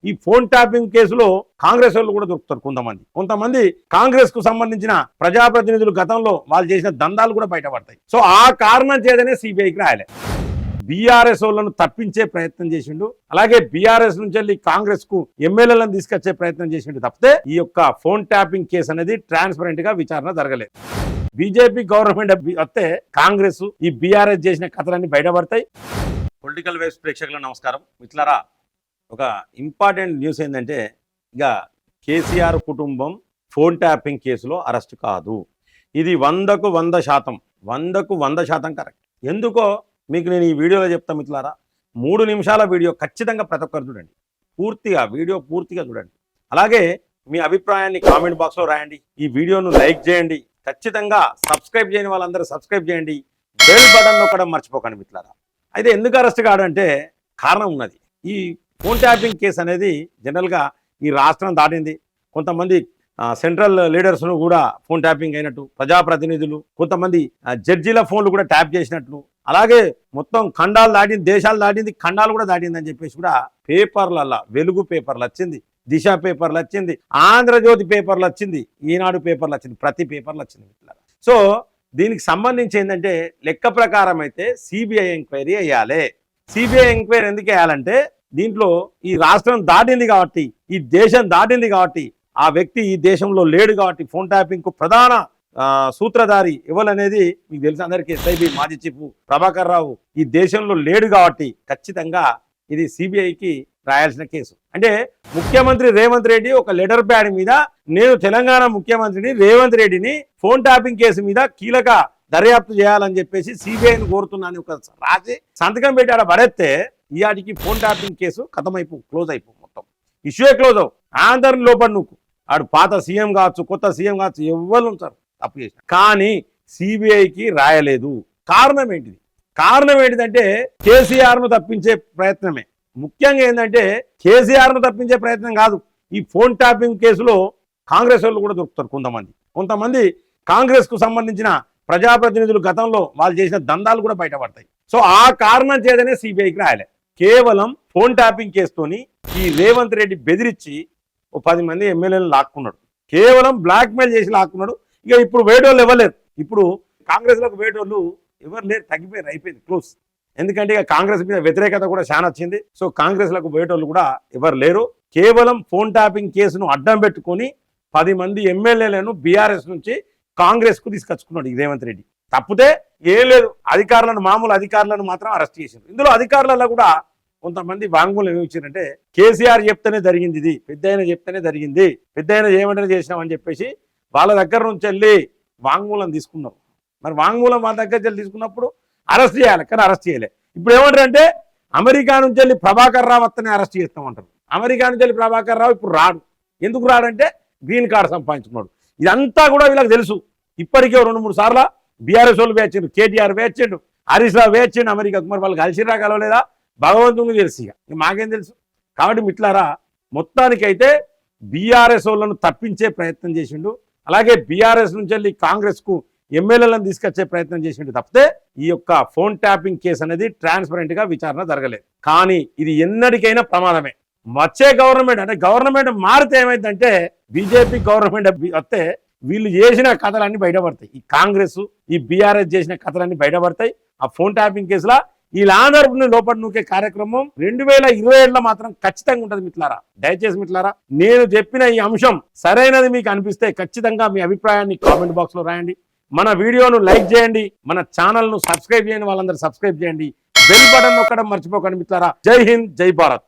ఈ phone tapping కేసులో కాంగ్రెస్ వాళ్ళు కూడా దొరుకుతారు. కొంతమంది కాంగ్రెస్ కు సంబంధించిన ప్రజాప్రతినిధులు గతంలో వాళ్ళు చేసిన దందాలు కూడా బయటపడతాయి. సో ఆ కారణం చేతనే సిబిఐకి రాయలే. బీఆర్ఎస్ వాళ్ళను తప్పించే ప్రయత్నం చేసిండు, అలాగే బీఆర్ఎస్ నుంచి వెళ్ళి కాంగ్రెస్ కు ఎమ్మెల్యేలను తీసుకొచ్చే ప్రయత్నం చేసిండు తప్పితే ఈ యొక్క ఫోన్ ట్యాపింగ్ కేసు అనేది ట్రాన్స్పరెంట్ గా విచారణ జరగలేదు. బీజేపీ గవర్నమెంట్ వస్తే కాంగ్రెస్ ఈ బీఆర్ఎస్ చేసిన కథలన్నీ బయటపడతాయి. పొలిటికల్ వేవ్స్ ప్రేక్షకులకు నమస్కారం. మిత్రులారా, ఒక ఇంపార్టెంట్ న్యూస్ ఏంటంటే, ఇక కేసీఆర్ కుటుంబం ఫోన్ ట్యాపింగ్ కేసులో అరెస్ట్ కాదు. ఇది 100కు 100% కరెక్ట్. ఎందుకో మీకు నేను ఈ వీడియోలో చెప్తాను మిత్రులారా. 3 నిమిషాల వీడియో ఖచ్చితంగా ప్రతి ఒక్కరు చూడండి, వీడియో పూర్తిగా చూడండి. అలాగే మీ అభిప్రాయాన్ని కామెంట్ బాక్స్లో రాయండి. ఈ వీడియోను లైక్ చేయండి. ఖచ్చితంగా సబ్స్క్రైబ్ చేయని వాళ్ళందరూ సబ్స్క్రైబ్ చేయండి. బెల్ బటన్ నొక్కడం మర్చిపోకండి మిత్రులారా. అయితే ఎందుకు అరెస్ట్ కాడంటే కారణం ఉన్నది. ఈ ఫోన్ ట్యాపింగ్ కేసు అనేది జనరల్గా ఈ రాష్ట్రం దాటింది. కొంతమంది సెంట్రల్ లీడర్స్ను కూడా ఫోన్ ట్యాపింగ్ అయినట్టు, ప్రజాప్రతినిధులు, కొంతమంది జడ్జీల ఫోన్లు కూడా ట్యాప్ చేసినట్లు, అలాగే మొత్తం ఖండాలు దాటింది, దేశాలు దాటింది, ఖండాలు కూడా దాటింది అని చెప్పేసి కూడా పేపర్లల్లా, వెలుగు పేపర్లు వచ్చింది, దిశ పేపర్లు వచ్చింది, ఆంధ్రజ్యోతి పేపర్లు వచ్చింది, ఈనాడు పేపర్లు వచ్చింది, ప్రతి పేపర్లు వచ్చింది. సో దీనికి సంబంధించి ఏంటంటే, లెక్క ప్రకారం అయితే సిబిఐ ఎంక్వైరీ వేయాలి. సిబిఐ ఎంక్వైరీ ఎందుకు వేయాలంటే, దీంట్లో ఈ రాష్ట్రం దాటింది కాబట్టి, ఈ దేశం దాటింది కాబట్టి, ఆ వ్యక్తి ఈ దేశంలో లేడు కాబట్టి, ఫోన్ ట్యాపింగ్ కు ప్రధాన సూత్రధారి ఎవరనేది మీకు తెలుసు అందరికీ. ఎస్ఐబి మాజీ చీఫ్ ప్రభాకర్ రావు ఈ దేశంలో లేడు కాబట్టి ఖచ్చితంగా ఇది సిబిఐకి రాయాల్సిన కేసు. అంటే ముఖ్యమంత్రి రేవంత్ రెడ్డి ఒక లెటర్ ప్యాడ్ మీద, నేను తెలంగాణ ముఖ్యమంత్రిని రేవంత్ రెడ్డిని ఫోన్ ట్యాపింగ్ కేసు మీద కీలక దర్యాప్తు చేయాలని చెప్పేసి సిబిఐని కోరుతున్నాను ఒక రాసి సంతకం పెట్టి ఆడ పడేస్తే ఈయాటికి ఫోన్ ట్యాపింగ్ కేసు క్లోజ్ అయిపో, మొత్తం ఇష్యూ క్లోజ్ అవు. ఆంధ్రని లోపల నువ్వు ఆడు పాత సీఎం కావచ్చు, కొత్త సీఎం కావచ్చు, ఎవరు ఉంటారు తప్పు చేసిన, కానీ సిబిఐకి రాయలేదు. కారణం ఏంటిదంటే కేసీఆర్ను తప్పించే ప్రయత్నమే. ముఖ్యంగా ఏంటంటే కేసీఆర్ను తప్పించే ప్రయత్నం కాదు. ఈ ఫోన్ ట్యాపింగ్ కేసులో కాంగ్రెస్ వాళ్ళు కూడా దొరుకుతారు. కొంతమంది కాంగ్రెస్ కు సంబంధించిన ప్రజాప్రతినిధులు గతంలో వాళ్ళు చేసిన దందాలు కూడా బయటపడతాయి. సో ఆ కారణం చేతనే సిబిఐకి రాయలే. కేవలం ఫోన్ ట్యాపింగ్ కేసుతోని ఈ రేవంత్ రెడ్డి బెదిరించి 10 మంది ఎమ్మెల్యేలను లాక్కున్నాడు. కేవలం బ్లాక్మెయిల్ చేసి లాక్కున్నాడు. ఇక ఇప్పుడు వేటోళ్ళు ఇవ్వలేరు. ఇప్పుడు కాంగ్రెస్లకు వేటోళ్ళు ఎవరు లేరు, తగ్గిపోయారు, అయిపోయింది, క్లోజ్. ఎందుకంటే ఇక కాంగ్రెస్ మీద వ్యతిరేకత కూడా చాలా వచ్చింది. సో కాంగ్రెస్లకు వేటోళ్ళు కూడా ఎవరు లేరు. కేవలం ఫోన్ ట్యాపింగ్ కేసును అడ్డం పెట్టుకొని 10 మంది ఎమ్మెల్యేలను బీఆర్ఎస్ నుంచి కాంగ్రెస్ కు తీసుకొచ్చుకున్నాడు ఈ రేవంత్ రెడ్డి. తప్పితే ఏం లేదు. మామూలు అధికారులను మాత్రం అరెస్ట్ చేశారు. ఇందులో అధికారులలో కూడా కొంతమంది వాంగ్మూలం ఏమి ఇచ్చారంటే, కేసీఆర్ చెప్తేనే జరిగింది, ఇది పెద్దయిన చెప్తేనే జరిగింది, పెద్దయిన ఏమంటేనే చేసినామని చెప్పేసి వాళ్ళ దగ్గర నుంచి వెళ్ళి వాంగ్మూలం తీసుకున్నారు. మరి వాంగ్మూలం వాళ్ళ దగ్గర వెళ్ళి తీసుకున్నప్పుడు అరెస్ట్ చేయాలి, కానీ అరెస్ట్ చేయలే. ఇప్పుడు ఏమంటారంటే అమెరికా నుంచి వెళ్ళి ప్రభాకర్ రావు అతనే అరెస్ట్ చేస్తామంటారు. అమెరికా నుంచి వెళ్ళి ప్రభాకర్ రావు ఇప్పుడు రాడు. ఎందుకు రాడంటే గ్రీన్ కార్డు సంపాదించుకున్నాడు. ఇదంతా కూడా వీళ్ళకి తెలుసు. ఇప్పటికే 2-3 సార్లు బీఆర్ఎస్ వాళ్ళు వేచిండు, కేటీఆర్ వేచిండు, హరీష్ రావు వేచిండు అమెరికాకు. మరి వాళ్ళు కలిసిరా కలవలేదా భగవంతునికి తెలుసు, ఇక మాకేం తెలుసు. కాబట్టి మిట్లారా, మొత్తానికైతే బీఆర్ఎస్ వాళ్ళను తప్పించే ప్రయత్నం చేసిండు, అలాగే బీఆర్ఎస్ నుంచి వెళ్ళి కాంగ్రెస్ కు ఎమ్మెల్యేలను తీసుకొచ్చే ప్రయత్నం చేసిండు తప్పితే ఈ యొక్క ఫోన్ ట్యాపింగ్ కేసు అనేది ట్రాన్స్పరెంట్ గా విచారణ జరగలేదు. కానీ ఇది ఎన్నటికైనా ప్రమాదమే. వచ్చే గవర్నమెంట్ మారితే ఏమైందంటే, బీజేపీ గవర్నమెంట్ వస్తే వీళ్ళు చేసిన కథలన్నీ బయటపడతాయి. ఈ కాంగ్రెస్ ఈ బీఆర్ఎస్ చేసిన కథలన్నీ బయటపడతాయి. ఆ ఫోన్ ట్యాపింగ్ కేసులో వీళ్ళందరినీ లోపల నూకే కార్యక్రమం 2027లో మాత్రం ఖచ్చితంగా ఉంటుంది మిత్రులారా. దయచేసి మిత్రులారా, నేను చెప్పిన ఈ అంశం సరైనది మీకు అనిపిస్తే ఖచ్చితంగా మీ అభిప్రాయాన్ని కామెంట్ బాక్స్ లో రాయండి. మన వీడియోను లైక్ చేయండి. మన ఛానల్ను సబ్స్క్రైబ్ చేయని వాళ్ళందరూ సబ్స్క్రైబ్ చేయండి. బెల్ బటన్ నొక్కడం మర్చిపోకండి మిత్రులారా. జై హింద్, జై భారత్.